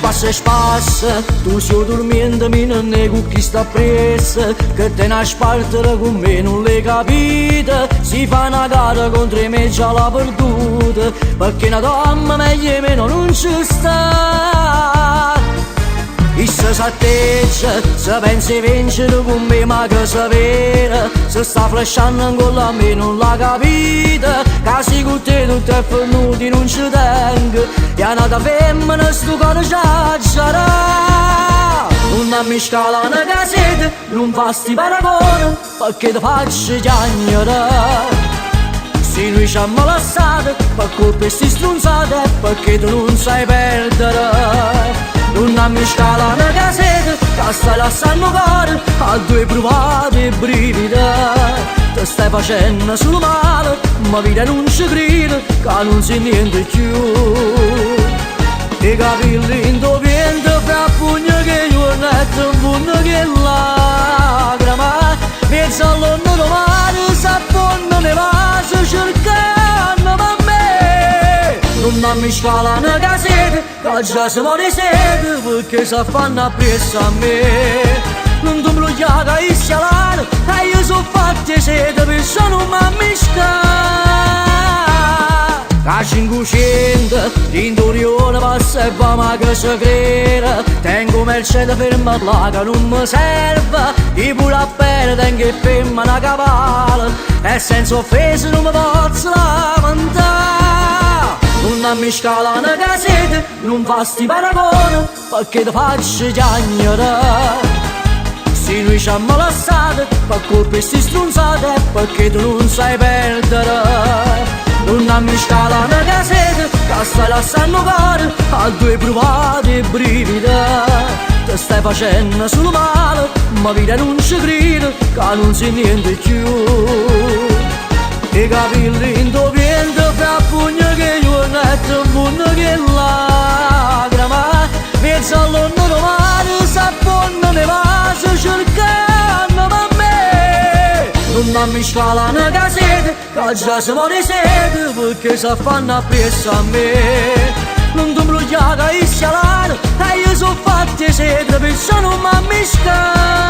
Passa e spassa, tu stai dormendo, mi non nego chi sta presso, che te ne spartere con me non l'hai capita, si fa una gara contro me già l'ha perduta, perché una donna meglio e meno non ci sta. Issa s'atteggia, se pensi a vincere con me ma che sapere, se sta flashando ancora a me non l'ha capita, casi con te tutto è venuto non ci tengo, e è nata femmina sto cuore giaccerà. Non mi scala una casetta, non fa sti paragoni, perché ti faccio chiagnare. Se lui ci ha molestato, per colpa di sti stronzate, perché tu non sai perdere. Non mi scala una casetta, che stai lasciando cuore a due provate brividi. Ti stai facendo solo male, ma vita non ci crede, che non si niente più. I capelli in tuo vento, fra pugno che giornata, un pugno che lacrima. Penso all'anno domani, s'affonda nei vasi cercando per me. Non mi scala una casetta, che già si muore sete, perché si fanno appresso a me. Non ti bloccare che sia l'ara, e io sono fatta sete, penso non mi scala. A 500, l'intorione passa e va ma che si crede. Tengo Mercedes ferma là che non mi serve, di pure a pelle tengo il ferma una cavallo, e senza offesa non mi posso lamentare. Non mi scala una casetta, non fa sti paragoni, perché ti faccio chiagnare. Se lui ci ha molestato, per colpa di sti stronzate, perché tu non sai perdere. Non mi scala una casetta, che stai lasciando cuore a due provate brividi. Ti stai facendo solo male, ma vita non ci crede, che non si niente più. I capelli in tuo vento, fra pugno che giornata, un pugno che lacrima. Penso all'anno domani, s'affonda nei vasi cercando per me. Non mi scala una casetta, che già si muore sete, perché si fanno appresso a me. Non ti bloccare che sia l'ara, e io sono fatta sete, penso non mi scala.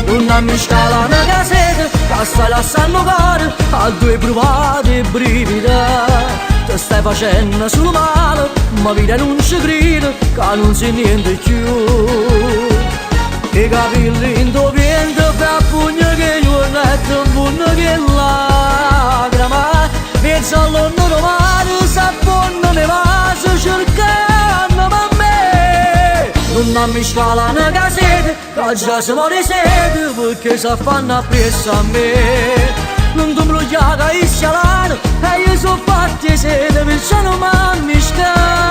Non mi scala una casetta, che stai lasciando cuore a due provate brividi. Ti stai facendo solo male, ma vita non ci crede, che non si niente più. I capelli in tuo vento, fra pugno che giornata, un pugno che lacrima. Penso all'anno domani, s'affonda nei vasi cercando per me. Non mi scala una casetta, che già si muore sete, perché si fanno appresso a me. Non ti bloccare che sia l'ara, e io sono fatta sete, penso non mi scala.